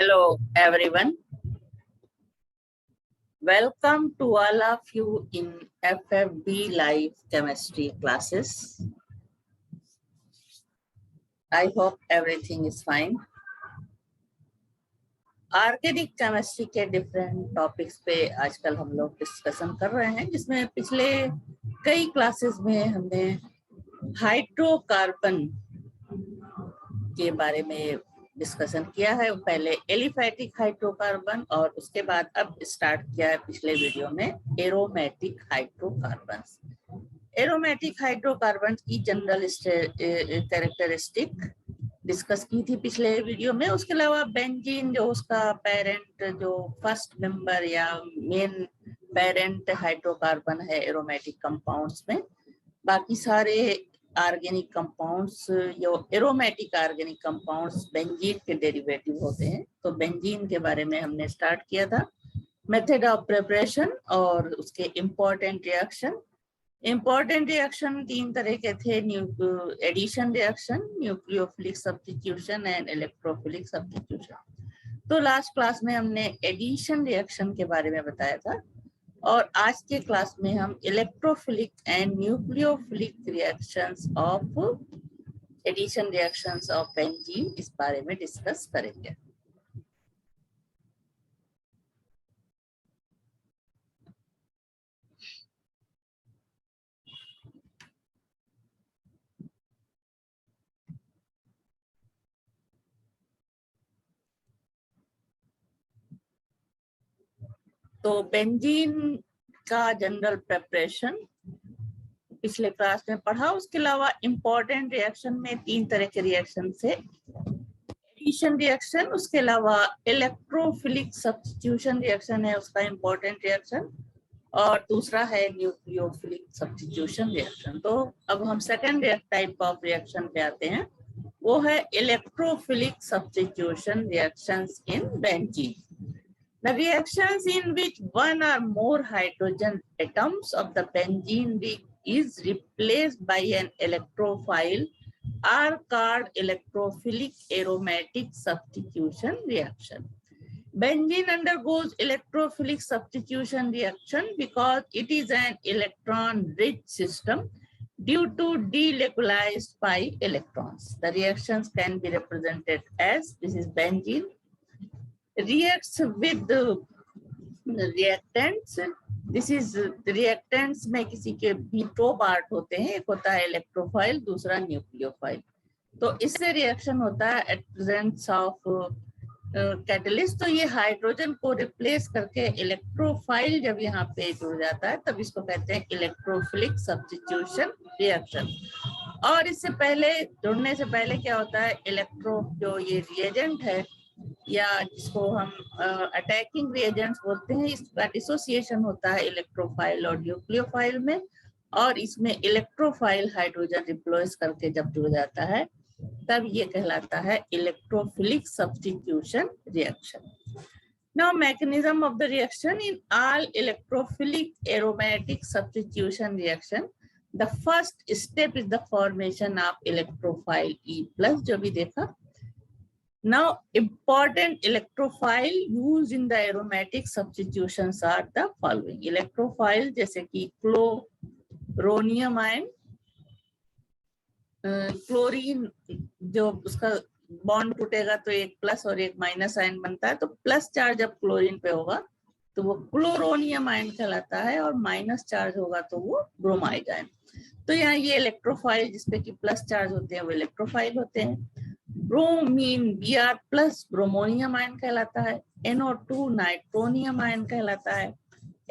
Hello everyone. Welcome to all of you in FFB Live Chemistry classes. I hope everything is fine. Organic chemistry के different topics पे आजकल हम लोग discussion कर रहे हैं, जिसमें पिछले कई क्लासेस में हमने हाइड्रोकार्बन के बारे में डिस्कशन किया है। पहले एलिफैटिक हाइड्रोकार्बन और उसके बाद अब स्टार्ट किया है पिछले वीडियो में एरोमेटिक हाइड्रोकार्बन। एरोमेटिक हाइड्रोकार्बन की जनरल कैरेक्टरिस्टिक डिस्कस की थी पिछले वीडियो में। उसके अलावा बेंजीन जो उसका पेरेंट जो फर्स्ट मेंबर या मेन पेरेंट हाइड्रोकार्बन है एरोमेटिक कंपाउंड्स में, बाकी सारे ऑर्गेनिक कंपाउंड्स जो एरोमेटिक ऑर्गेनिक कंपाउंड्स बेंजीन के डेरिवेटिव होते हैं। तो बेंजीन के बारे में हमने स्टार्ट किया था, मेथड ऑफ प्रिपरेशन और उसके इम्पोर्टेंट रिएक्शन। इम्पोर्टेंट रिएक्शन तीन तरह के थे, addition reaction, nucleophilic substitution and electrophilic substitution. तो लास्ट क्लास में हमने एडिशन रिएक्शन के बारे में बताया था और आज के क्लास में हम electrophilic and nucleophilic reactions of addition reactions of benzene इस बारे में डिस्कस करेंगे। तो बेंजीन का जनरल प्रिपरेशन पिछले क्लास में पढ़ा। उसके अलावा इम्पोर्टेंट रिएक्शन में तीन तरह के रिएक्शन थे, एडिशन रिएक्शन, उसके अलावा इलेक्ट्रोफिलिक सब्स्टिट्यूशन रिएक्शन है उसका इम्पोर्टेंट रिएक्शन, और दूसरा है न्यूक्लियोफिलिक सब्स्टिट्यूशन रिएक्शन। तो अब हम सेकेंड टाइप ऑफ रिएक्शन पे आते हैं, वो है electrophilic substitution reactions in benzene. The reactions in which one or more hydrogen atoms of the benzene ring is replaced by an electrophile are called electrophilic aromatic substitution reaction. Benzene undergoes electrophilic substitution reaction because it is an electron-rich system due to delocalized pi electrons. The reactions can be represented as, this is benzene, reacts with the reactants. This is reactants में किसी के भी दो part होते हैं, एक होता है इलेक्ट्रोफाइल, दूसरा न्यूक्लियोफाइल। तो इससे रिएक्शन होता है एट प्रेजेंस ऑफ कैटलिस्ट। तो ये हाइड्रोजन को रिप्लेस करके इलेक्ट्रोफाइल जब यहाँ पे जुड़ जाता है तब इसको कहते हैं इलेक्ट्रोफिलिक सब्स्टिट्यूशन रिएक्शन। और इससे पहले, जुड़ने से पहले क्या होता है, इलेक्ट्रो जो ये रिएजेंट है या जिसको हम अटैकिंग रिएजेंट्स बोलते हैं, इसका डिसोसिएशन होता है इलेक्ट्रोफाइल और न्यूक्लियोफाइल में, और इसमें इलेक्ट्रोफाइल हाइड्रोजन रिप्लेस करके जब जुड़ जाता है तब ये कहलाता है electrophilic substitution reaction. Now mechanism of the reaction in all electrophilic aromatic substitution reaction, the first step is the formation of electrophile E plus, जो भी देखा। Now, important electrophile used in the aromatic substitutions are the following. Electrophile जैसे कि chloronium ion, chlorine जो उसका bond टूटेगा तो एक प्लस और एक माइनस आयन बनता है, तो प्लस चार्ज जब क्लोरीन पे होगा तो वो क्लोरोनियम आयन कहलाता है, और माइनस चार्ज होगा तो वो ब्रोमाइड आयन। तो यहाँ ये इलेक्ट्रोफाइल जिसपे कि प्लस चार्ज होते हैं वो इलेक्ट्रोफाइल होते हैं। Bromine Br plus bromonium ion कहलाता है, NO2 नाइट्रोनियम आयन कहलाता है,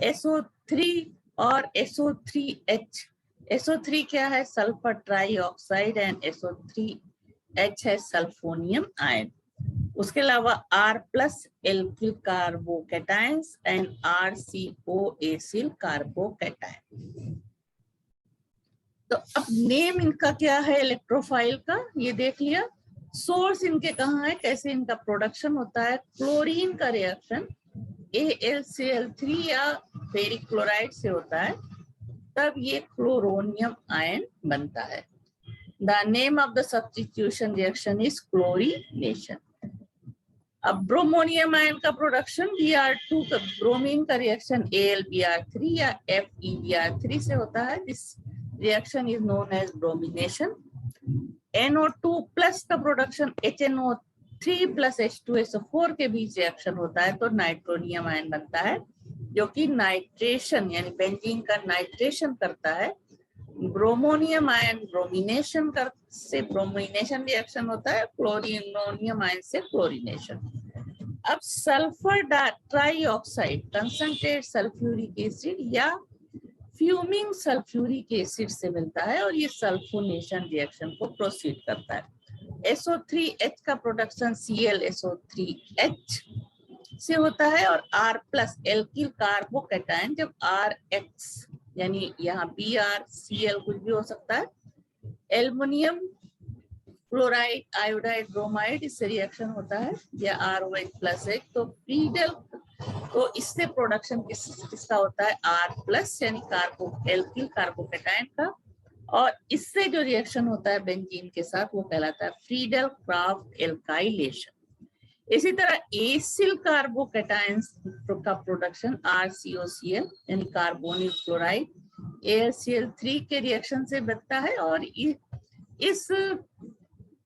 SO3 और SO3H। SO3 क्या है, सल्फर ट्राईऑक्साइड, एंड SO3H है सल्फोनियम आयन। उसके अलावा R plus alkyl carbocations and RCO acyl carbocation. तो अब नेम इनका क्या है इलेक्ट्रोफाइल का, ये देख लिया। सोर्स इनके कहाँ है, कैसे इनका प्रोडक्शन होता है, क्लोरीन का रिएक्शन AlCl3 या फेरिक क्लोराइड से होता है, तब ये क्लोरोनियम आयन बनता है। The name of the substitution reaction is chlorination. अब ब्रोमोनियम आयन का प्रोडक्शन Br2 का ब्रोमीन का रिएक्शन AlBr3 या FeBr3 से होता है. This reaction is known as bromination. NO2 plus का प्रोडक्शन HNO3 प्लस H2SO4 के बीच रिएक्शन होता है तो नाइट्रोनियम आयन बनता है, जो कि नाइट्रेशन यानी बेंजीन का नाइट्रेशन करता है. ब्रोमोनियम आयन ब्रोमिनेशन से ब्रोमिनेशन रिएक्शन होता है, क्लोरिनोनियम आयन से क्लोरिनेशन. अब sulphur trioxide concentrate sulphuric acid या फ्यूमिंग सल्फ्यूरिक एसिड से मिलता है और ये सल्फोनेशन रिएक्शन को प्रोसीड करता है. SO3H का प्रोडक्शन ClSO3H से होता है और R प्लस एल्किल कार्बोकैटायन जब RH यानी यहाँ BrCl कुछ भी हो सकता है, एल्युमिनियम क्लोराइड आयोडाइड ब्रोमाइड इससे रिएक्शन होता है या ROH प्लस H. तो फ्रीडल तो इससे प्रोडक्शन किसका होता है R प्लस यानी एल्किल कार्बोकैटायन का, और इससे जो रिएक्शन होता है बेंजीन के साथ वो कहलाता है फ्रीडल क्राफ्ट एल्काइलेशन. इसी तरह एसिल कार्बोकैटायन का प्रोडक्शन RCOCl यानी कार्बोनिल क्लोराइड AlCl3 के रिएक्शन से बनता है और इस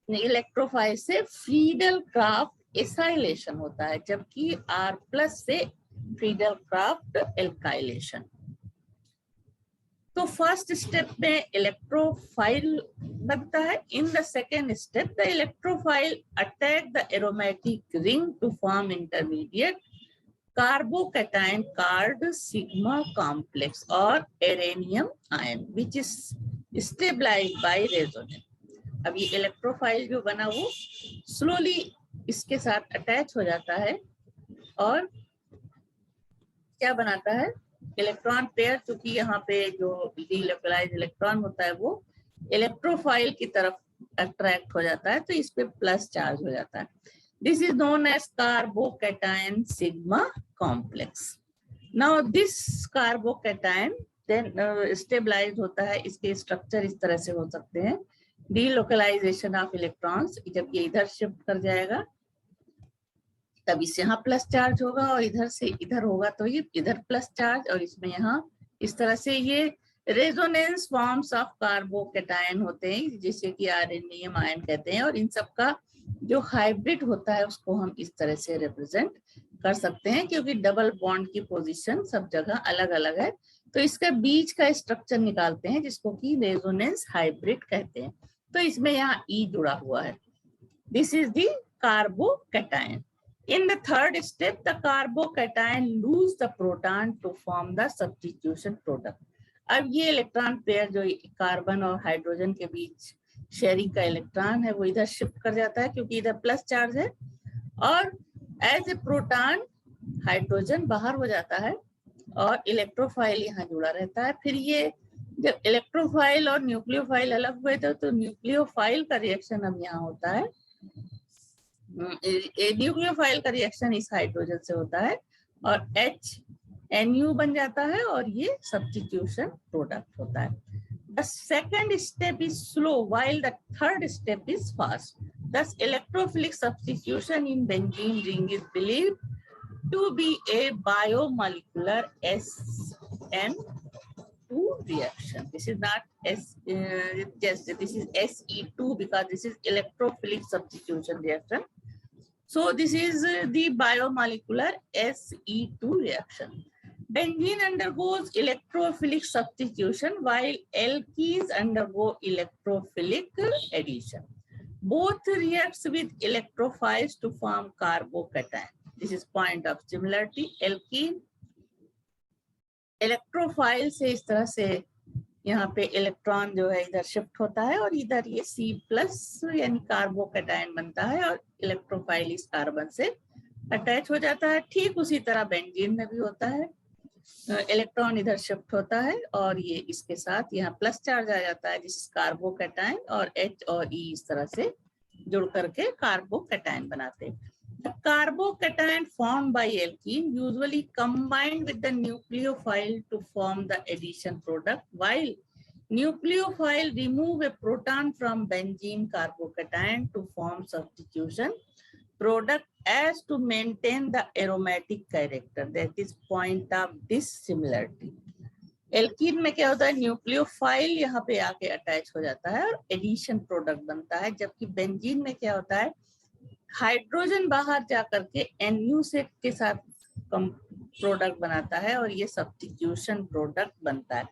इलेक्ट्रोफाइल से फ्रीडल क्राफ्ट एसाइलेशन होता है, जबकि R प्लस से फ्रीडल क्राफ्ट एल्काइलेशन. तो फर्स्ट स्टेप में इलेक्ट्रोफाइल बनता है. In the second step the electrophile attack the aromatic ring to form intermediate carbocation called sigma complex और arenium ion which is stabilised by resonance. अब ये electrophile जो बना वो स्लोली इसके साथ अटैच हो जाता है और क्या बनाता है, इलेक्ट्रॉन पेयर. चूंकि यहाँ पे जो डीलोकलाइज्ड इलेक्ट्रॉन होता है वो इलेक्ट्रोफाइल की तरफ अट्रैक्ट हो जाता है तो इस पे प्लस चार्ज हो जाता है. This is known as carbocation sigma complex. Now this carbocation then stabilize होता है. इसके स्ट्रक्चर इस तरह से हो सकते हैं, डीलोकलाइजेशन ऑफ इलेक्ट्रॉन्स. जब ये इधर शिफ्ट कर जाएगा तब इससे यहाँ प्लस चार्ज होगा और इधर से इधर होगा तो ये इधर प्लस चार्ज और इसमें यहाँ इस तरह से ये रेजोनेंस फॉर्म्स ऑफ कार्बोकैटायन होते हैं जिसे कि एरेनियम आयन कहते हैं. और इन सब का जो हाइब्रिड होता है उसको हम इस तरह से रिप्रेजेंट कर सकते हैं क्योंकि डबल बॉन्ड की पोजीशन सब जगह अलग अलग है. तो इसका बीच का स्ट्रक्चर निकालते हैं जिसको कि रेजोनेंस हाइब्रिड कहते हैं. तो इसमें यहाँ E जुड़ा हुआ है. This is the carbocation. In the third step, the carbocation lose the proton to form the substitution product. अब ये इलेक्ट्रॉन पेयर जो कार्बन और हाइड्रोजन के बीच शेयरिंग का इलेक्ट्रॉन है वो इधर शिफ्ट कर जाता है क्योंकि इधर प्लस चार्ज है और एज ए प्रोटॉन हाइड्रोजन बाहर हो जाता है और इलेक्ट्रोफाइल यहाँ जुड़ा रहता है. फिर ये जब इलेक्ट्रोफाइल और न्यूक्लियोफाइल अलग हुए थे तो न्यूक्लियोफाइल का रिएक्शन अब यहाँ होता है. न्यूक्लियोफाइल का रिएक्शन इस हाइड्रोजन से होता है और HNU बन जाता है और ये सब्स्टिट्यूशन प्रोडक्ट होता है. The second step is slow while the third step is fast. Thus electrophilic substitution in benzene ring is believed to be a biomolecular SN2 reaction. This is not this is Se2 because this is electrophilic substitution reaction. So this is the biomolecular Se2 reaction. Benzene undergoes electrophilic substitution while alkenes undergo electrophilic addition. Both reacts with electrophiles to form carbocation. This is point of similarity. Alkene electrophile से इस तरह से यहाँ पे electron जो है इधर shift होता है और इधर ये C+ यानी कार्बोकैटायन बनता है और इलेक्ट्रोफाइल इस कार्बन से अटैच हो जाता है. ठीक उसी तरह बेंजीन में भी होता है, इलेक्ट्रॉन इधर शिफ्ट होता है और ये इसके साथ यहाँ प्लस चार्ज आ जाता है जिस कार्बोकैटायन और H और E इस तरह से जुड़ करके कार्बोकैटायन बनाते हैं. The carbocation formed by alkene usually combined with the nucleophile to form the addition product, while nucleophile remove a proton from benzene carbocation to form substitution product as to maintain the aromatic character, that is point of dissimilarity. Alkene में क्या होता है, nucleophile यहाँ पे आके attach हो जाता है और एडिशन प्रोडक्ट बनता है, जबकि बेंजीन में क्या होता है, हाइड्रोजन बाहर जाकर के NU सेट के साथ प्रोडक्ट बनाता है और ये सब्स्टिट्यूशन प्रोडक्ट बनता है।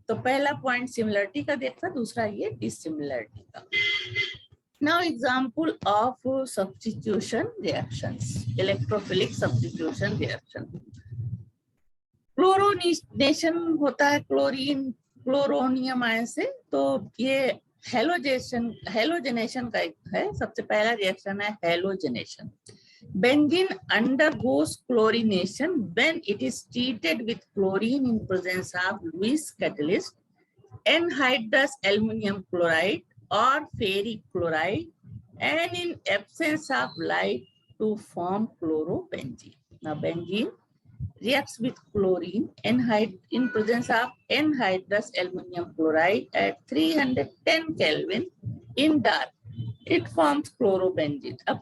तो पहला पॉइंट सिमिलरिटी का देखा, दूसरा ये डिसिमिलरिटी का। Now example of substitution reactions, electrophilic substitution reaction. क्लोरोनेशन होता है क्लोरोनियम आयन से, तो ये हेलोजेनेशन का एक है। सबसे पहला रिएक्शन है halogenation. Benzene undergoes chlorination when it is treated with chlorine in presence of Lewis catalyst, anhydrous aluminum chloride or ferric chloride, and in absence of light to form chlorobenzene. Now benzene reacts with chlorine in presence of anhydrous aluminum chloride at 310 Kelvin in dark. It forms chlorobenzene. अब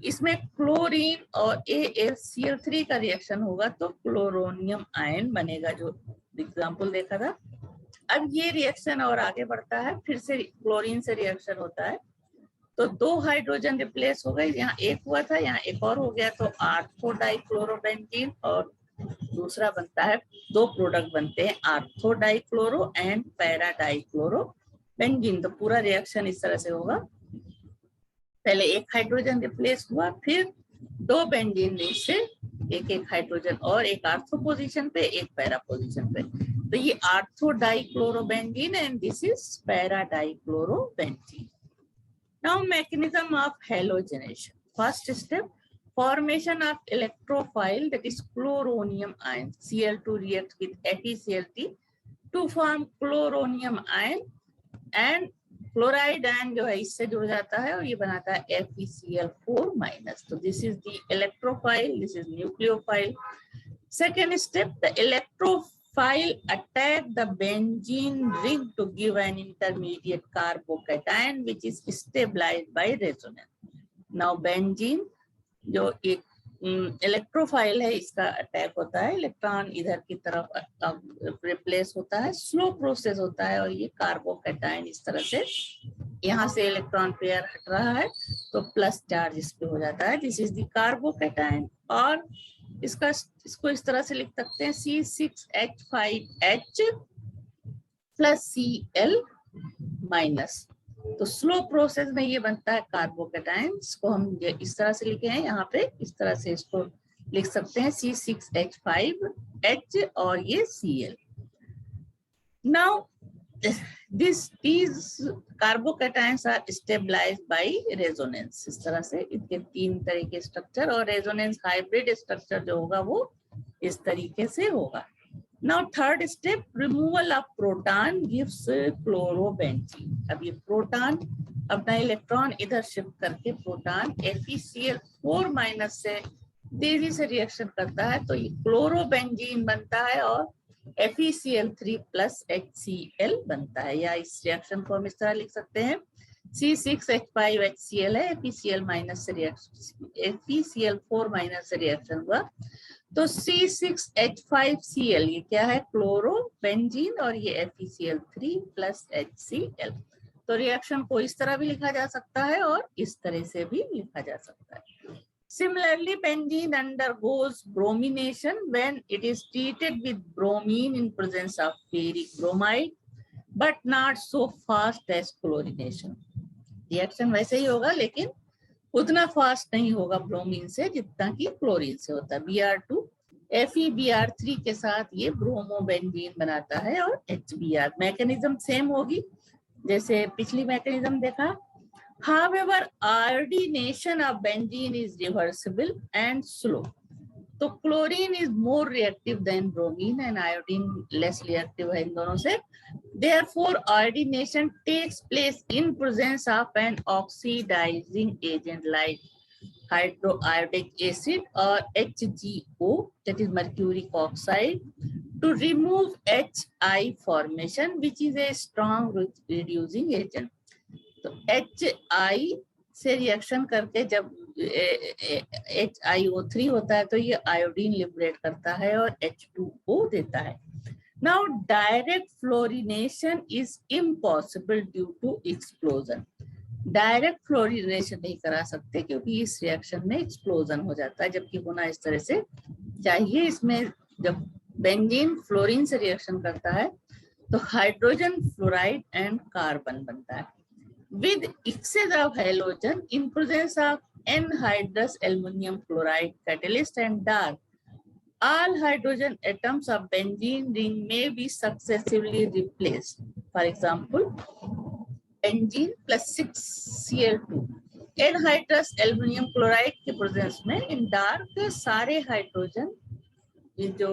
इसमें chlorine और AlCl3 का reaction होगा तो chloronium ion बनेगा, जो example देखा था। अब ये रिएक्शन और आगे बढ़ता है, फिर से क्लोरीन से रिएक्शन होता है, तो 2 हाइड्रोजन रिप्लेस हो गए, यहाँ एक हुआ था, यहाँ एक और हो गया, तो आर्थोडाइक्लोरोबेंजीन, और दूसरा बनता है, 2 प्रोडक्ट बनते हैं, आर्थोडाइक्लोरो एंड पैराडाइक्लोरोबेंजीन। तो पूरा रिएक्शन इस तरह से होगा, पहले एक हाइड्रोजन रिप्लेस हुआ, फिर 2 बेंजीन रिंग से एक हाइड्रोजन, और एक आर्थो पोजीशन पे, एक पैरा पोजीशन पे, तो ये orthodichlorobenzene and this is paradichlorobenzene. Now mechanism of halogenation. First step, formation of electrophile, that is chloronium ion. Cl2 reacts with FeCl3 to form chloronium ion, and chloride ion जो है इससे जुड़ जाता है और ये बनाता है FeCl4 माइनस। तो this is the electrophile, this is nucleophile. Second step, the electrophile attack the benzene ring to give an intermediate carbocation which is stabilized by resonance. Now benzene जो एक इलेक्ट्रोफाइल है, इसका अटैक होता है, electron इधर की तरफ रिप्लेस होता है, स्लो प्रोसेस होता है, और ये कार्बोकैटायन इस तरह से यहाँ से इलेक्ट्रॉन पेयर हट रहा है तो प्लस चार्ज इस पे हो जाता है, दिस इज द कार्बोकैटायन। और इसको इस तरह से लिख सकते हैं C6H5H प्लस Cl माइनस। तो स्लो प्रोसेस में ये बनता है कार्बोकैटायन, इसको हम इस तरह से लिखे हैं, यहाँ पे इस तरह से इसको लिख सकते हैं C6H5H और ये Cl। Now these carbocations are stabilized by resonance। इस तरह से इनके 3 तरह के स्ट्रक्चर, और रेजोनेंस हाइब्रिड स्ट्रक्चर जो होगा वो इस तरीके से होगा। Now third step, removal of proton gives chlorobenzene। अब ये प्रोटॉन अपना इलेक्ट्रॉन इधर शिफ्ट करके प्रोटॉन FeCl4 माइनस से तेजी से रिएक्शन करता है, तो ये क्लोरोबेंजीन बनता है और FeCl3 प्लस HCl बनता है, या इस रिएक्शन को हम इस तरह लिख सकते हैं C6H5HCl है, FeCl माइनस से रिएक्शन, FeCl4 माइनस से रिएक्शन हुआ, तो C6H5Cl ये क्या है, क्लोरोबेंजीन, और ये FeCl3 प्लस HCl। तो रिएक्शन को इस तरह भी लिखा जा सकता है और इस तरह से भी लिखा जा सकता है। Similarly, benzene undergoes bromination when it is treated with bromine in presence of ferric bromide, but not so fast as chlorination। Reaction वैसे ही होगा, लेकिन उतना फास्ट नहीं होगा ब्रोमीन से जितना कि क्लोरीन से होता है। Br2 FeBr3 के साथ ये ब्रोमोबेंजीन बनाता है, और HBr मैकेनिज्म सेम होगी जैसे पिछली मैकेनिज्म देखा। However, iodination of benzene is reversible and slow. तो chlorine is more reactive than bromine and iodine less reactive है इन दोनों से। Therefore, iodination takes place in presence of an oxidizing agent like hydroiodic acid or HgO, that is mercuric oxide, to remove Hi formation, which is a strong reducing agent. तो HI से reaction करके जब HiO3 होता है तो ये iodine liberate करता है और H2O देता है। Now direct fluorination is impossible due to explosion. Direct fluorination नहीं करा सकते क्योंकि इस रिएक्शन में एक्सप्लोजन हो जाता है, जबकि होना इस तरह से चाहिए। इसमें जब बेंजीन फ्लोरीन से रिएक्शन करता है तो हाइड्रोजन फ्लोराइड एंड कार्बन बनता है with excess of halogen in presence of anhydrous aluminum chloride catalyst and dark. All hydrogen atoms of benzene ring may be successively replaced. For example, benzene plus 6Cl2 anhydrous aluminum chloride के presence में इन dark सारे hydrogen जो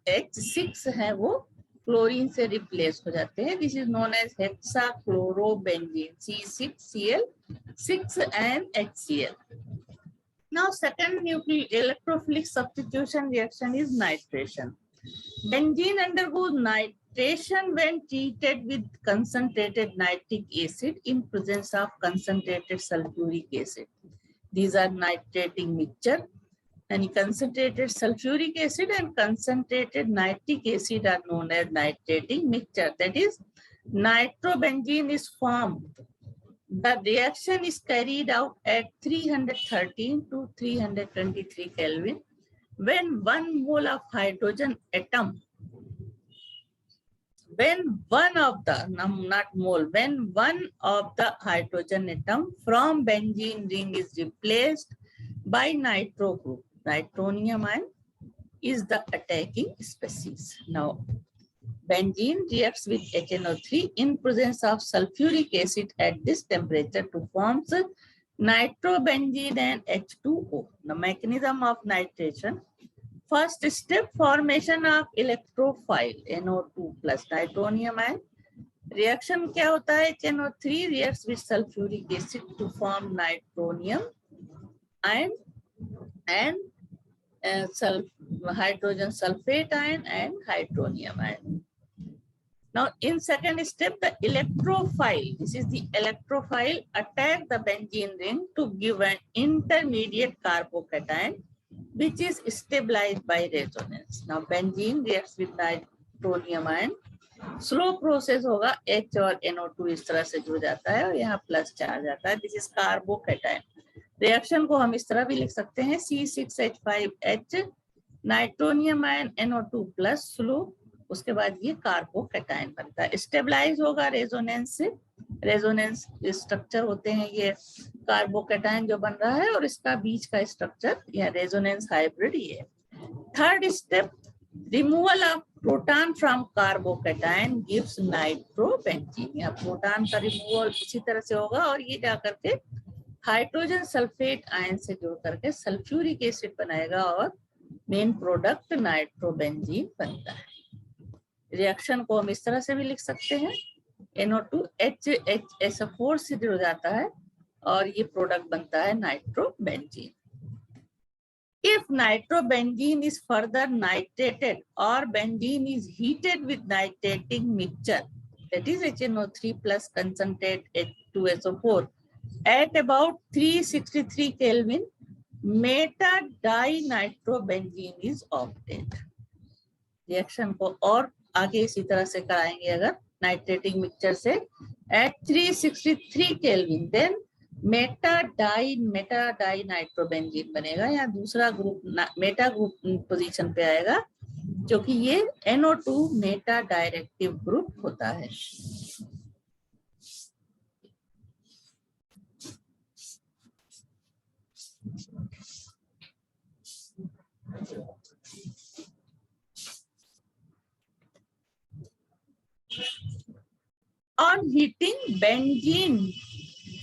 H6 है वो chlorine से replace हो जाते हैं. This is known as hexachlorobenzene C6Cl6 and HCl. Now second nucleic electrophilic substitution reaction is nitration. Benzene undergoes nitration when treated with concentrated nitric acid in presence of concentrated sulfuric acid. These are nitrating mixture. And concentrated sulfuric acid and concentrated nitric acid are known as nitrating mixture. That is, nitrobenzene is formed. The reaction is carried out at 313 to 323 Kelvin when 1 mole of hydrogen atom, when one of the hydrogen atom from benzene ring is replaced by nitro group. Nitronium ion is the attacking species. Now, benzene reacts with HNO3 in presence of sulfuric acid at this temperature to form nitrobenzene and H2O. The mechanism of nitration. First step, formation of electrophile NO2 plus nitronium ion. Reaction क्या होता है? HNO3 reacts with sulfuric acid to form nitronium ion and hydrogen sulfate ion and hydronium ion. Now in second step, the electrophile, this is the electrophile, attack the benzene ring to give an intermediate carbocation which is stabilized by resonance. Now benzene reacts with nitronium ion. Slow process होगा, H और NO2 इस तरह से जुड़ जाता है और यहाँ प्लस चार्ज आता है. This is carbocation. रिएक्शन को हम इस तरह भी लिख सकते हैं C6H5H nitronium ion NO2 plus slow, उसके बाद ये कार्बोकैटायन बनता है. स्टेबलाइज होगा रेजोनेंस से. रेजोनेंस स्ट्रक्चर होते हैं ये कार्बोकैटायन जो बन रहा है और इसका बीच का स्ट्रक्चर या रेजोनेंस हाइब्रिड ये. Third step, removal of proton from carbocation gives nitrobenzene. या प्रोटॉन का रिमूवल इसी तरह से होगा और ये जा करके हाइड्रोजन सल्फेट आयन से जुड़ करके सल्फ्यूरिक एसिड बनाएगा और मेन प्रोडक्ट नाइट्रोबेंजीन बनता है. रिएक्शन को हम इस तरह से भी लिख सकते हैं, NO2 HHSO4 से जुड़ जाता है और ये प्रोडक्ट बनता है nitrobenzene. If nitrobenzene is further nitrated or benzene is heated with nitrating mixture, that is HNO3 plus concentrate H2SO4 at about 363 Kelvin, meta-dinitrobenzene is obtained. Reaction को और आगे इसी तरह से कराएंगे अगर नाइट्रेटिंग मिक्सचर से at 363 Kelvin, then मेटा-डाई बनेगा. या दूसरा ग्रुप मेटा ग्रुप पोजीशन पे आएगा जो कि ये NO2 मेटा डायरेक्टिव ग्रुप होता है. On heating benzene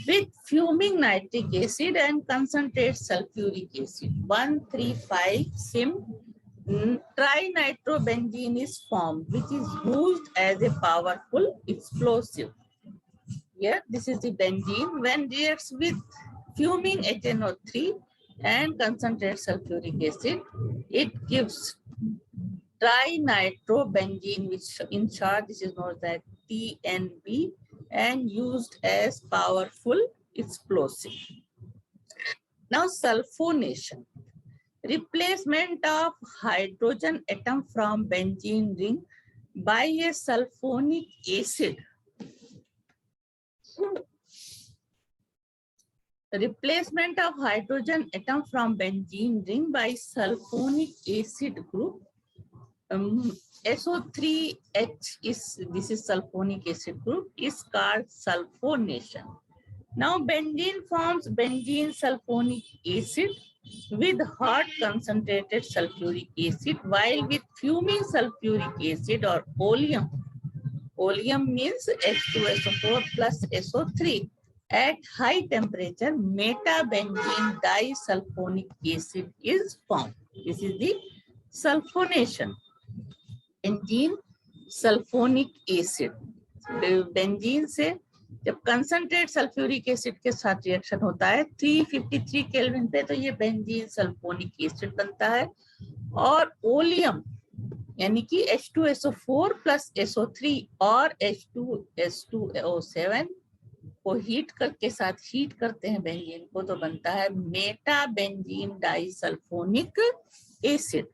with fuming nitric acid and concentrate sulfuric acid 135 sim, trinitrobenzene is formed, which is used as a powerful explosive. Here, this is the benzene. When reacts with fuming HNO3 and concentrate sulfuric acid, it gives trinitrobenzene, which in short this is known as TNB, and used as powerful explosive. Now sulfonation, replacement of hydrogen atom from benzene ring by a sulfonic acid. Replacement of hydrogen atom from benzene ring by sulfonic acid group. SO3H this is sulfonic acid group, is called sulfonation. Now benzene forms benzene sulfonic acid with hot concentrated sulfuric acid, while with fuming sulfuric acid or oleum. Oleum means H2SO4 plus SO3. At high temperature, metabenzene disulfonic acid is formed. This is the sulfonation. Benzene sulfonic acid. Benzene से जब concentrate sulphuric acid के साथ reaction होता है 353 kelvin पे, तो ये benzene sulphonic acid बनता है। और ओलियम यानी कि H2SO4 प्लस SO3 और H2S2O7 को हीट करके साथ हीट करते हैं बेंजीन को, तो बनता है meta benzene disulphonic acid.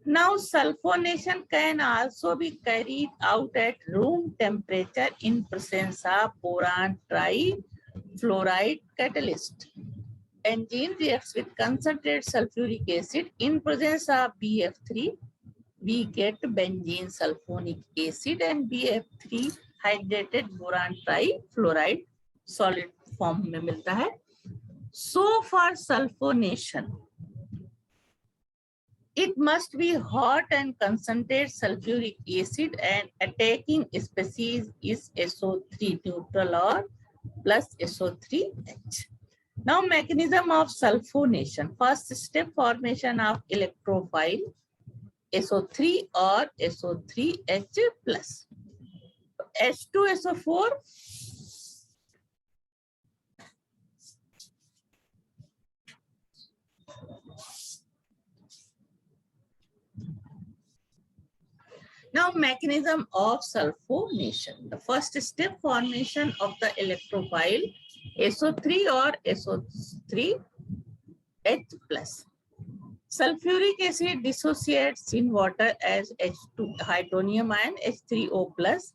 Now sulfonation can also be carried out at room temperature in presence of boron trifluoride catalyst. Benzene reacts with concentrated sulfuric acid in presence of BF3. We get benzene sulfonic acid and BF3 hydrated boron trifluoride solid form में मिलता है। So for sulfonation, it must be hot and concentrated sulfuric acid, and attacking species is SO3 neutral or plus SO3H. Now mechanism of sulfonation. First step, formation of electrophile SO3 or SO3H plus. H2SO4 Now mechanism of sulfonation. The first step, formation of the electrophile SO3 or SO3H plus. Sulfuric acid dissociates in water as H2 hydronium ion, H3O plus,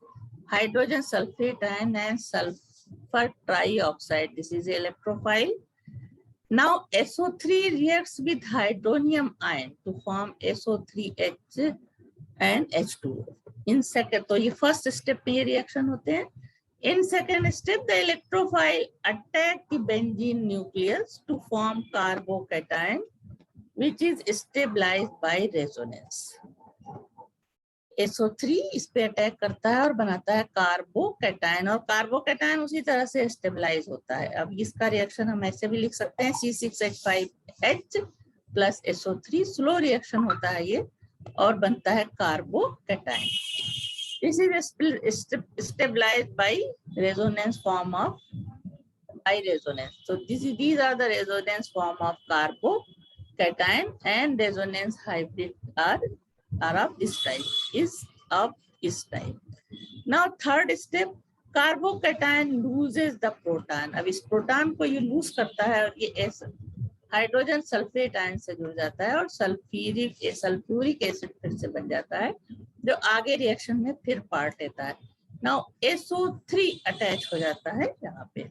hydrogen sulfate ion and sulfur trioxide. This is electrophile. Now SO3 reacts with hydronium ion to form SO3H and H2O. In second, तो ये first step में ये reaction होते हैं. In second step, the electrophile attack the benzene nucleus to form carbocation, which is stabilized by resonance. SO3 इस पे attack करता है और बनाता है कार्बोकैटायन, और कार्बोकैटायन उसी तरह से स्टेबलाइज होता है। अब इसका रिएक्शन हम ऐसे भी लिख सकते हैं C6H5H plus SO3, slow reaction होता है ये और बनता है carbocation. This is stabilized by resonance form of resonance. So these are the resonance form of carbocation, and resonance hybrid are of this type, is of this type. Now third step, carbocation loses the proton. अब इस proton को ये loose करता है और ये ऐसा hydrogen sulphate ion से जुड़ जाता है और सल्फ्यूरिक एसिड फिर से बन जाता है, जो आगे रिएक्शन में फिर पार्ट लेता है। नाउ SO3 अटैच हो जाता है यहाँ पे,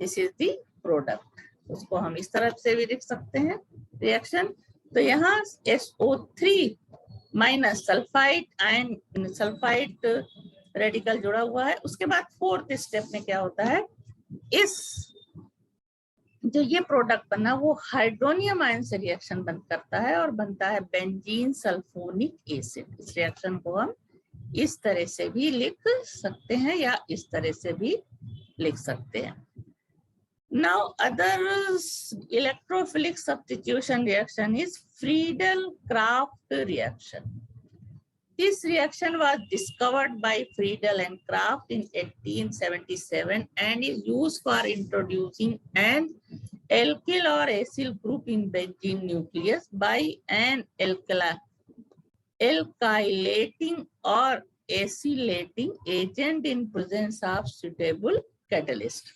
दिस इज द प्रोडक्ट। उसको हम इस तरफ से भी लिख सकते हैं रिएक्शन। तो यहाँ SO3 minus sulphide ion, sulphide radical जुड़ा हुआ है। उसके बाद फोर्थ स्टेप में क्या होता है, इस जो ये प्रोडक्ट बना वो हाइड्रोनियम आयन से रिएक्शन बंद करता है और बनता है बेंजीन सल्फोनिक एसिड। इस रिएक्शन को हम इस तरह से भी लिख सकते हैं या इस तरह से भी लिख सकते हैं। Now other electrophilic substitution reaction is Friedel-Crafts reaction. This reaction was discovered by Friedel and Crafts in 1877 and is used for introducing an alkyl or acyl group in benzene nucleus by an alkylating or acylating agent in presence of suitable catalyst.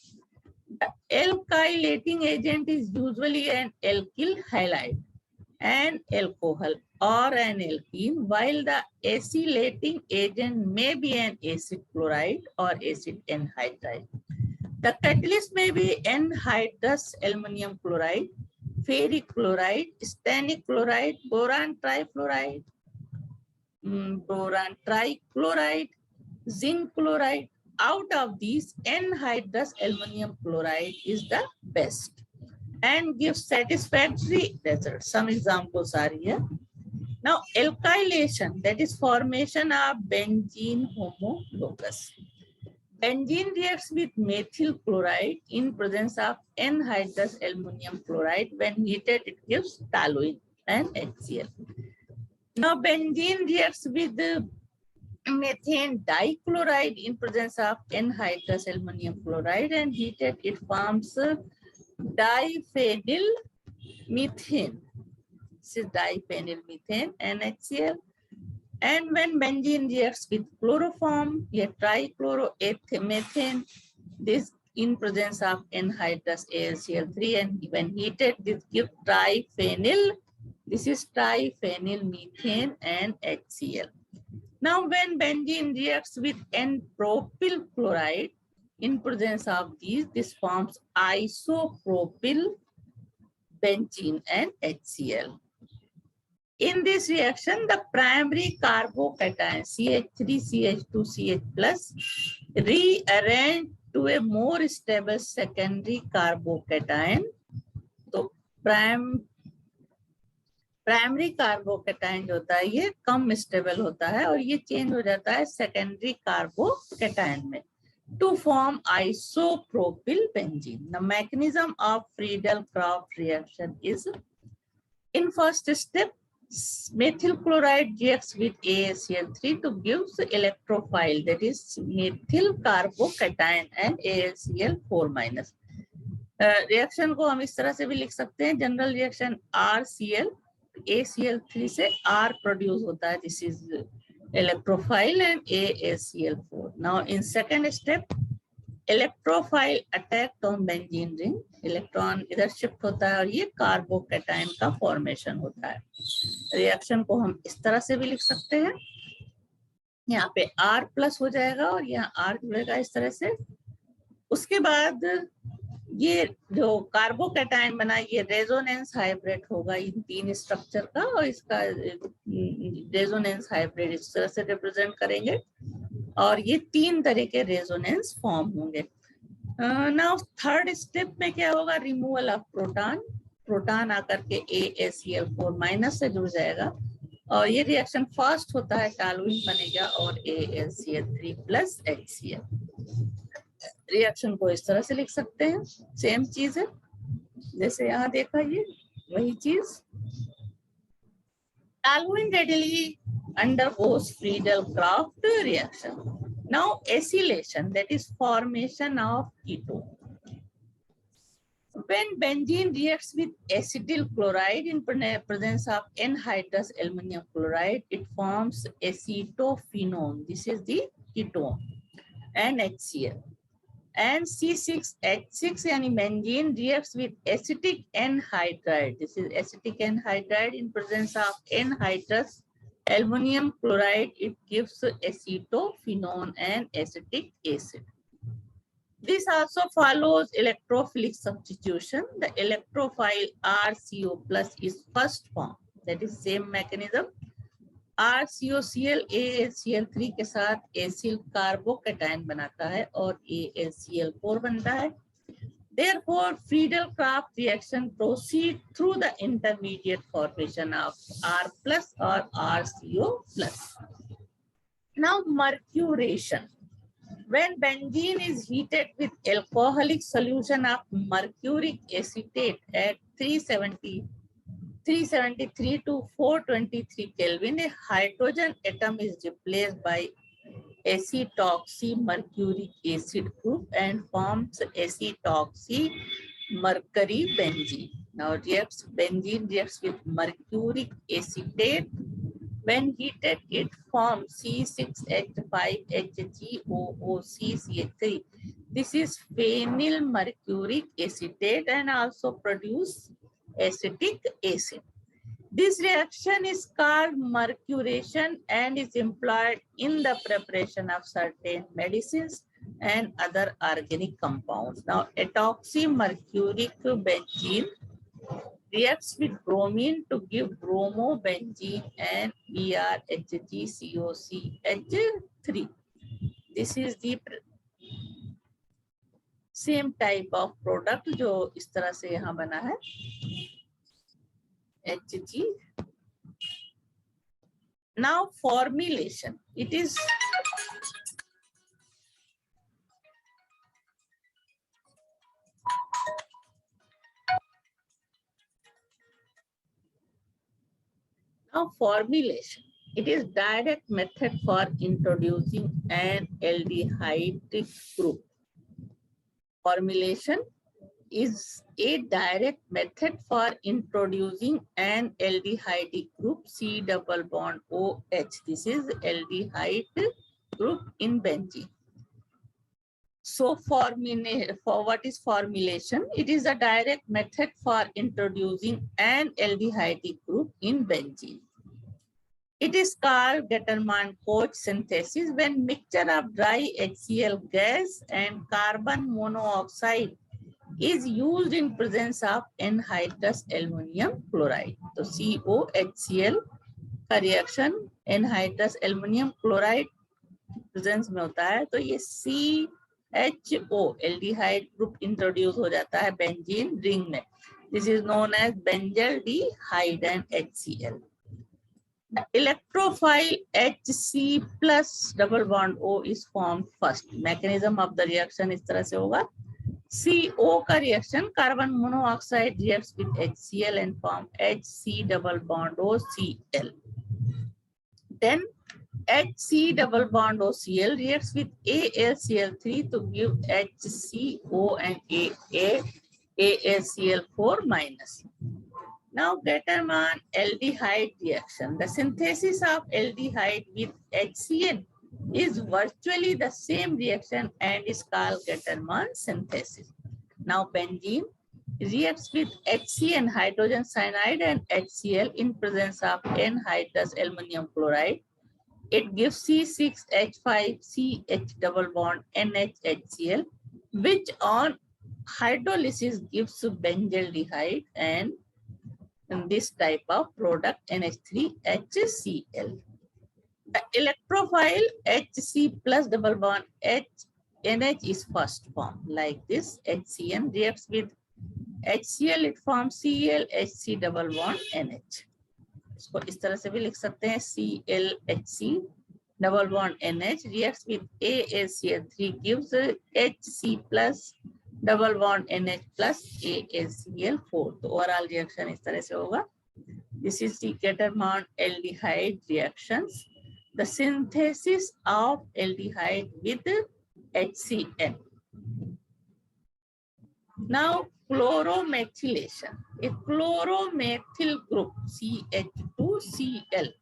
The alkylating agent is usually an alkyl halide, an alcohol, or an alkene, while the acylating agent may be an acid chloride or acid anhydride. The catalyst may be anhydrous aluminum chloride, ferric chloride, stannic chloride, boron trifluoride, boron trichloride, zinc chloride. Out of these, anhydrous aluminum chloride is the best and gives satisfactory results. Some examples are here. Now, alkylation, that is formation of benzene homologous. Benzene reacts with methyl chloride in presence of anhydrous aluminum chloride. When heated, it gives toluene and HCl. Now, benzene reacts with methane dichloride in presence of anhydrous aluminum chloride, and heated, it forms diphenyl methane. This is diphenyl methane, NaCl. And when benzene reacts with chloroform, a trichloromethane, this in presence of anhydrous AlCl3, and when heated, this gives triphenyl. This is triphenyl methane and HCl. Now, when benzene reacts with N-propyl chloride, in presence of these, this forms isopropyl benzene and HCl. In this reaction, the primary carbocation CH3CH2CH plus rearrange to a more stable secondary carbocation. So primary carbocation जो होता है ये कम stable होता है और ये change हो जाता है सेकेंडरी कार्बोकेटाइन में to form isopropyl benzene. The mechanism of Friedel-Crafts reaction is: in first step, methyl chloride reacts with AlCl3 to give electrophile, that is methyl carbocation and AlCl4-. Reaction को हम इस तरह से भी लिख सकते हैं, जनरल रिएक्शन RCl ACl3 से R प्रोड्यूस होता है, this is electrophile and AlCl4. Now in second step, electrophile attacked on benzene ring, electron इधर शिफ्ट होता है और ये कार्बोकेटाइन का फॉर्मेशन होता है. रिएक्शन को हम इस तरह से भी लिख सकते हैं, यहाँ पे R प्लस हो जाएगा और यहाँ R जुड़ेगा इस तरह से. उसके बाद ये जो कार्बोकेटाइन बना ये रेजोनेंस हाइब्रिड होगा इन तीन स्ट्रक्चर का, और इसका रेजोनेंस हाइब्रिड इस तरह से रिप्रेजेंट करेंगे और ये तीन तरह के रेजोनेंस फॉर्म होंगे. नाउ थर्ड स्टेप में क्या होगा, रिमूवल ऑफ प्रोटॉन. प्रोटॉन आकर के AlCl4- से जुड़ जाएगा और ये रिएक्शन फास्ट होता है, टॉलुइन बनेगा और AlCl3 प्लस HCl. रिएक्शन को इस तरह से लिख सकते हैं, सेम चीज है जैसे यहाँ देखा, ये वही चीज. Toluene readily undergoes Friedel-Crafts reaction. Now acylation, that is formation of ketone. When benzene reacts with acetyl chloride in presence of anhydrous aluminum chloride, it forms acetophenone. This is the ketone and HCl. And C6H6 यानी benzene reacts with acetic anhydride. This is acetic anhydride in presence of anhydrous aluminum chloride. It gives acetophenone and acetic acid. This also follows electrophilic substitution. The electrophile RCO plus is first formed. That is same mechanism. RCOCl AlCl3 के साथ acyl carbocation बनाता है और AlCl4 बनता है. Therefore, Friedel-Crafts reaction proceed through the intermediate formation of R plus or RCO plus. Now, mercuration. When benzene is heated with alcoholic solution of mercuric acetate at 373 to 423 Kelvin, a hydrogen atom is replaced by acetoxy mercuric acid group and forms acetoxy mercury benzene. Now benzene reacts with mercuric acetate. When heated, it forms C6H5HgOOCCH3. This is phenyl mercuric acetate and also produce acetic acid. This reaction is called mercuration and is employed in the preparation of certain medicines and other organic compounds. Now, etoxymercuric benzene reacts with bromine to give bromobenzene and BrHgCOCH3. This is the same type of product जो इस तरह से यहाँ बना है Hg. Now formulation. It is now formulation. It is direct method for introducing an aldehyde group. Formulation is a direct method for introducing an aldehyde group C double bond OH. This is aldehyde group in benzene. So for what is formulation? It is a direct method for introducing an aldehyde group in benzene. It is called Gattermann-Koch synthesis when mixture of dry HCl gas and carbon monoxide is used in presence of anhydrous aluminum chloride. So COHCl का reaction anhydrous aluminum chloride presence में होता है तो ये CHO aldehyde group introduce हो जाता है benzene ring में. This is known as benzaldehyde and HCl. The electrophile Hc plus double bond O is formed first. Mechanism of the reaction इस तरह से होगा. CO का reaction carbon monoxide reacts with HCl and form Hc double bond OCl. Then Hc double bond OCl reacts with AlCl3 to give HCO and AlCl4 minus. Now Gattermann aldehyde reaction. The synthesis of aldehyde with HCl is virtually the same reaction and is called Gattermann synthesis. Now benzene reacts with Hc and hydrogen cyanide and HCl in presence of anhydrous aluminum chloride. It gives C6H5CH double bond NHHCl, which on hydrolysis gives benzaldehyde and this type of product NH3HCl. The electrophile Hc plus double bond NH is first formed like this. HCN reacts with HCl, it forms ClHc double bond NH. इसको इस तरह से भी लिख सकते हैं ClHc double bond NH reacts with AlCl3 gives Hc plus double bond NH plus AlCl4. तो overall reaction इस तरह से होगा. This is the Gattermann aldehyde reactions. The synthesis of aldehyde with HCl. Now chloromethylation. A chloromethyl group CH2Cl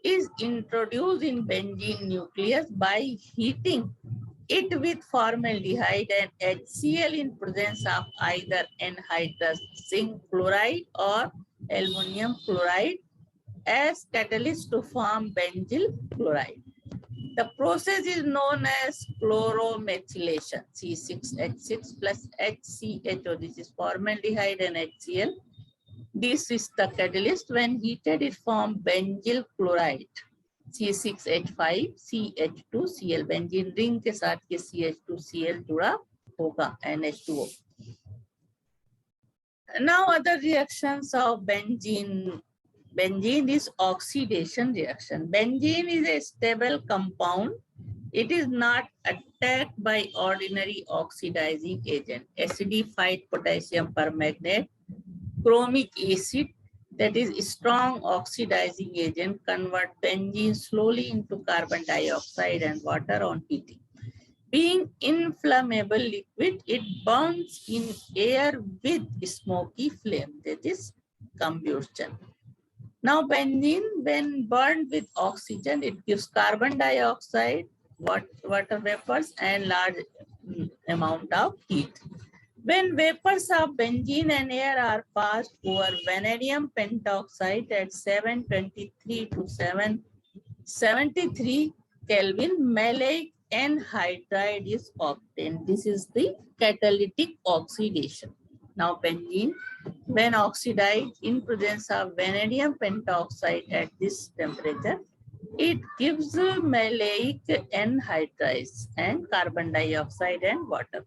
is introduced in benzene nucleus by heating it with formaldehyde and HCl in presence of either anhydrous zinc chloride or aluminum chloride as catalyst to form benzyl chloride. The process is known as chloromethylation. C6H6 plus HCHO. This is formaldehyde and HCl. This is the catalyst. When heated, it forms benzyl chloride. C6H5CH2Cl. Benzene ring के साथ के CH2Cl जुड़ा होगा NH2O. Now other reactions of benzene. Benzene is oxidation reaction. Benzene is a stable compound. It is not attacked by ordinary oxidizing agent. Acidified potassium permanganate, chromic acid, that is strong oxidizing agent, convert benzene slowly into carbon dioxide and water on heating. Being inflammable liquid, it burns in air with smoky flame, that is combustion. Now benzene, when burned with oxygen, it gives carbon dioxide water vapors and large amount of heat. When vapors of benzene and air are passed over vanadium pentoxide at 723 to 773 Kelvin, maleic anhydride is obtained. This is the catalytic oxidation. Now benzene, when oxidized in presence of vanadium pentoxide at this temperature, it gives maleic anhydride and carbon dioxide and water.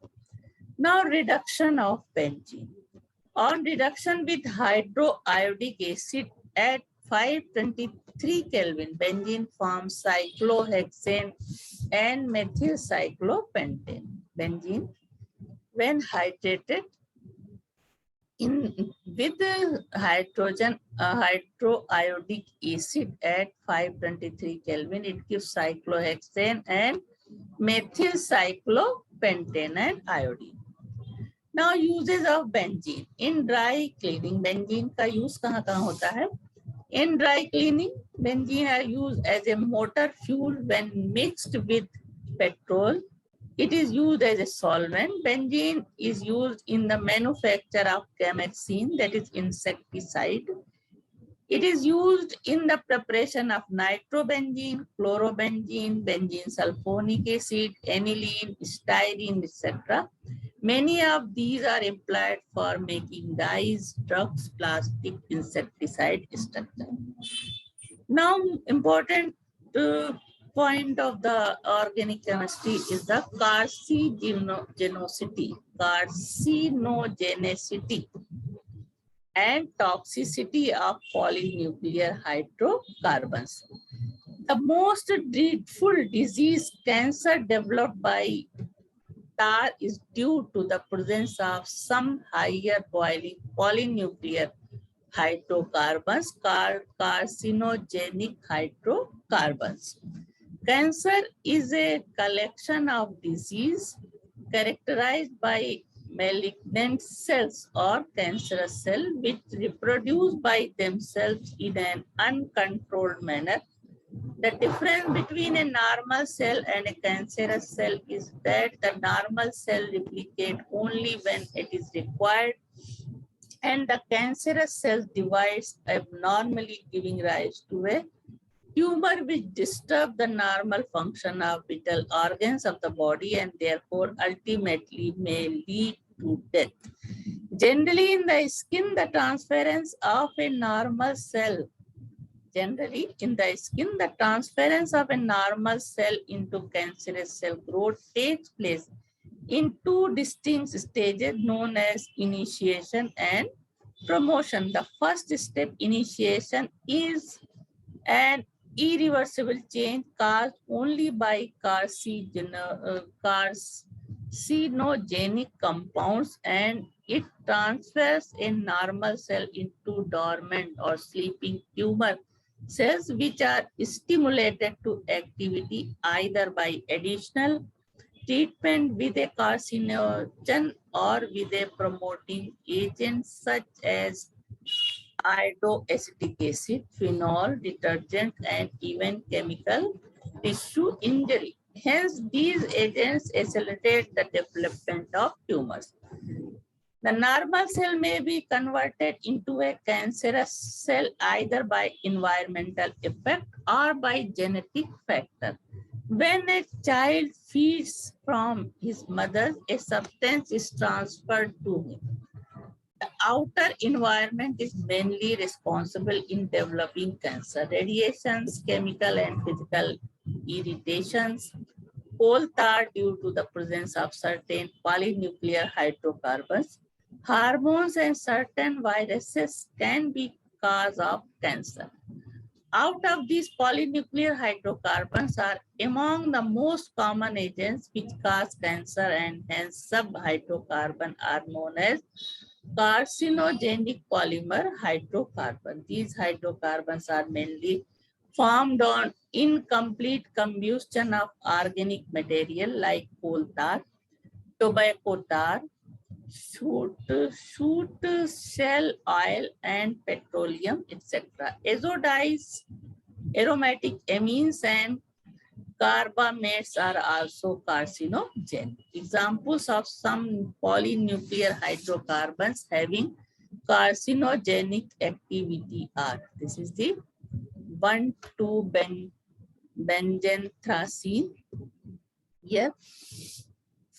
Now reduction of benzene. On reduction with hydroiodic acid at 523 Kelvin, benzene forms cyclohexane and methylcyclopentane. Benzene, when hydrated with hydroiodic acid at 523 Kelvin, it gives cyclohexane and methylcyclopentane and iodine. Now uses of benzene in dry cleaning. Benzene का use कहाँ कहाँ होता है? In dry cleaning, benzene are used as a motor fuel when mixed with petrol. It is used as a solvent. Benzene is used in the manufacture of Gamexine, that is insecticide. It is used in the preparation of nitrobenzene, chlorobenzene, benzene sulfonic acid, aniline, styrene, etc. Many of these are employed for making dyes, drugs, plastic, insecticide structure. Now, important point of the organic chemistry is the carcinogenicity and toxicity of polynuclear hydrocarbons. The most dreadful disease, cancer, developed by tar is due to the presence of some higher boiling polynuclear hydrocarbons called carcinogenic hydrocarbons. Cancer is a collection of disease characterized by malignant cells or cancerous cells which reproduce by themselves in an uncontrolled manner. The difference between a normal cell and a cancerous cell is that the normal cell replicates only when it is required, and the cancerous cell divides abnormally, giving rise to a tumor which disturbs the normal function of vital organs of the body and therefore ultimately may lead to death. Generally, in the skin, the transference of a normal cell into cancerous cell growth takes place in two distinct stages known as initiation and promotion. The first step, initiation, is an irreversible change caused only by carcinogenic compounds, and it transfers a normal cell into dormant or sleeping tumor cells which are stimulated to activity either by additional treatment with a carcinogen or with a promoting agent such as iodoacetic acid, phenol, detergent, and even chemical tissue injury. Hence, these agents accelerate the development of tumors. The normal cell may be converted into a cancerous cell either by environmental effect or by genetic factor. When a child feeds from his mother, a substance is transferred to him. The outer environment is mainly responsible in developing cancer. Radiations, chemical and physical irritations, coal tar due to the presence of certain polynuclear hydrocarbons, hormones and certain viruses can be cause of cancer. Out of these, polynuclear hydrocarbons are among the most common agents which cause cancer, and hence sub-hydrocarbons are known as carcinogenic polymer hydrocarbon. These hydrocarbons are mainly formed on incomplete combustion of organic material like coal tar, tobacco tar, shoot shell oil and petroleum, etc. Azo dyes, aromatic amines and Carbamates are also carcinogenic. Examples of some polynuclear hydrocarbons having carcinogenic activity are, this is the 1,2-benzenthracene. Here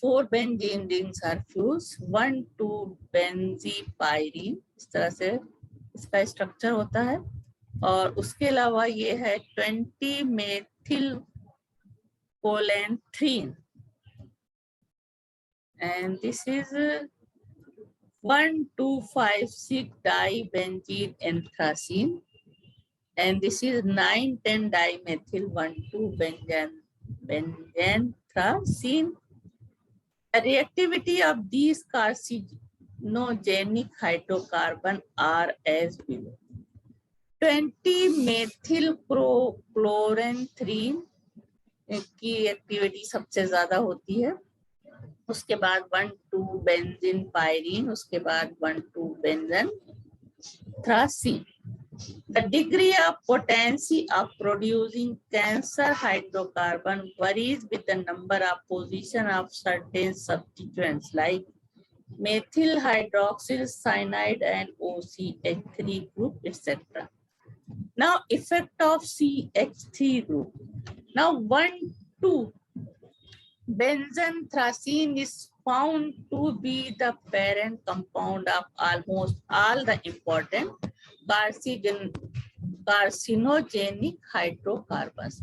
4 benzene rings are fused, 1,2-benzopyrene, इस तरह से इसका structure होता है। और उसके अलावा ये है 20-methylcholanthene, and this is 1,2,5,6-dibenzene, and this is 9,10-dimethyl-1,2-benzenthracene. The reactivity of these carcinogenic hydrocarbon are as below. 20-methylchloranthrene की एक्टिविटी सबसे ज्यादा होती है, उसके बाद 1,2-benzene-pyrene, उसके बाद 1,2-benzenthracene. The degree of potency of producing cancer hydrocarbon varies with the number of position of certain substituents like methyl hydroxyl cyanide and OCH3 group, etc. Now, effect of CH3 group. Now, 1,2-benzenthracene is found to be the parent compound of almost all the important carcinogenic hydrocarbons.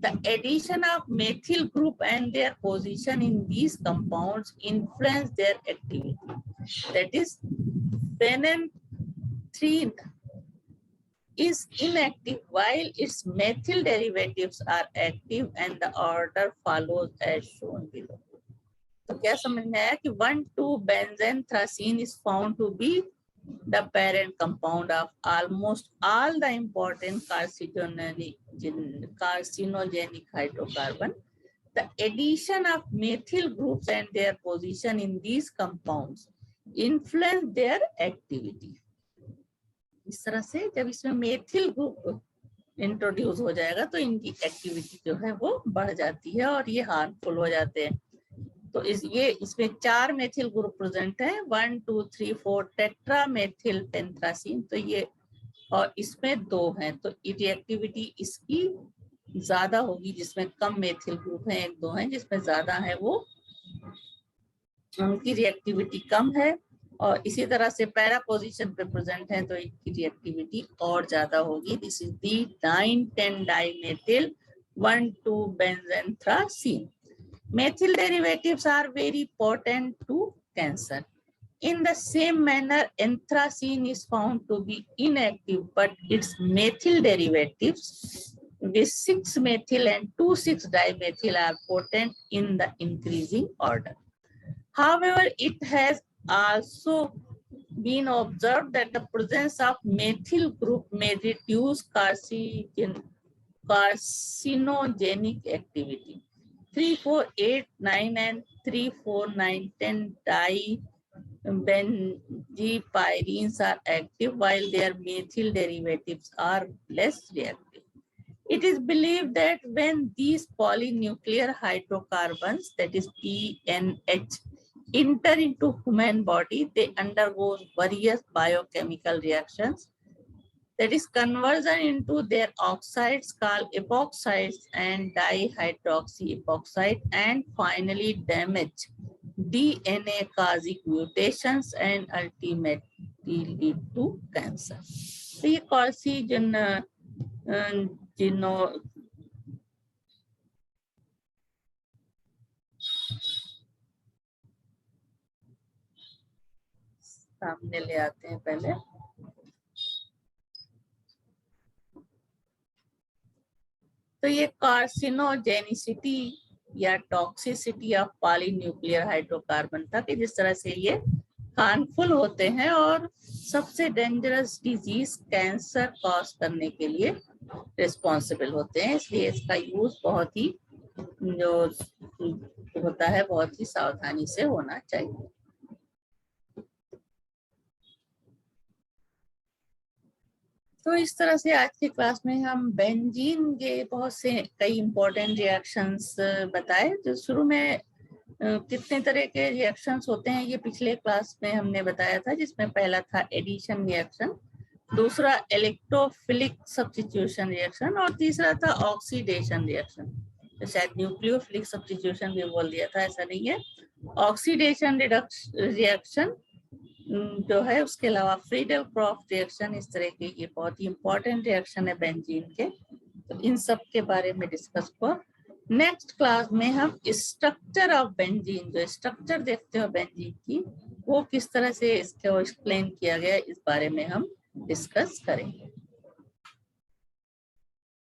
The addition of methyl group and their position in these compounds influence their activity. That is, phenanthrene is inactive while its methyl derivatives are active, and the order follows as shown below. तो क्या समझ में आया कि 1,2-benzenthracene is found to be the parent compound of almost all the important carcinogenic hydrocarbon. The addition of methyl groups and their position in these compounds influence their activity. इस तरह से जब इसमें मेथिल ग्रुप इंट्रोड्यूस हो जाएगा तो इनकी activity जो है वो बढ़ जाती है और ये हार्मफुल हो जाते हैं। तो इसमें 4 मेथिल ग्रुप प्रेजेंट है, 1, 2, 3, 4 टेट्रामेथिल पेंथ्रासीन, तो ये और इसमें 2 हैं, तो रिएक्टिविटी इसकी ज्यादा होगी। जिसमें कम मेथिल ग्रुप है 1, 2 हैं, जिसमें ज्यादा है वो उनकी रिएक्टिविटी कम है। और इसी तरह से पैरा पोजीशन पे प्रेजेंट है तो इनकी रिएक्टिविटी और ज्यादा होगी। This is the 9,10-dimethyl 1,2-benzenthracene. Methyl derivatives are very potent to cancer. In the same manner, anthracene is found to be inactive, but its methyl derivatives with 6-methyl and 2,6-dimethyl are potent in the increasing order. However, it has also been observed that the presence of methyl group may reduce carcinogenic activity. 3, 4, 8, 9 and 3, 4, 9, 10 dibenzopyrenes are active while their methyl derivatives are less reactive. It is believed that when these polynuclear hydrocarbons, that is PNH, enter into human body, they undergo various biochemical reactions, that is conversion into their oxides called epoxides and dihydroxyepoxide, and finally damage DNA causing mutations and ultimately lead to cancer. So ये carcinogen सामने ले आते हैं पहले। तो ये कार्सिनोजेनिसिटी या toxicity of polynuclear hydrocarbon था कि जिस तरह से ये हार्मफुल होते हैं और सबसे डेंजरस डिजीज कैंसर कॉज करने के लिए रिस्पॉन्सिबल होते हैं। इसलिए इसका यूज बहुत ही जो होता है बहुत ही सावधानी से होना चाहिए। तो इस तरह से आज के क्लास में हम बेंजीन के बहुत से कई इंपॉर्टेंट रिएक्शंस बताए। जो शुरू में कितने तरह के रिएक्शंस होते हैं ये पिछले क्लास में हमने बताया था, जिसमें पहला था एडिशन रिएक्शन, दूसरा इलेक्ट्रोफिलिक सब्स्टिट्यूशन रिएक्शन और तीसरा था ऑक्सीडेशन रिएक्शन। तो शायद न्यूक्लियोफिलिक सब्स्टिट्यूशन भी बोल दिया था, ऐसा नहीं है। ऑक्सीडेशन रिएक्शन जो है, उसके अलावा फ्रीडल क्रॉफ्ट रिएक्शन, इस तरह के ये बहुत ही इंपॉर्टेंट रिएक्शन है बेंजीन के। तो इन सब के बारे में डिस्कस हुआ। नेक्स्ट क्लास में हम स्ट्रक्चर ऑफ बेंजीन, जो स्ट्रक्चर देखते हो बेंजीन की, वो किस तरह से इसको एक्सप्लेन किया गया, इस बारे में हम डिस्कस करेंगे।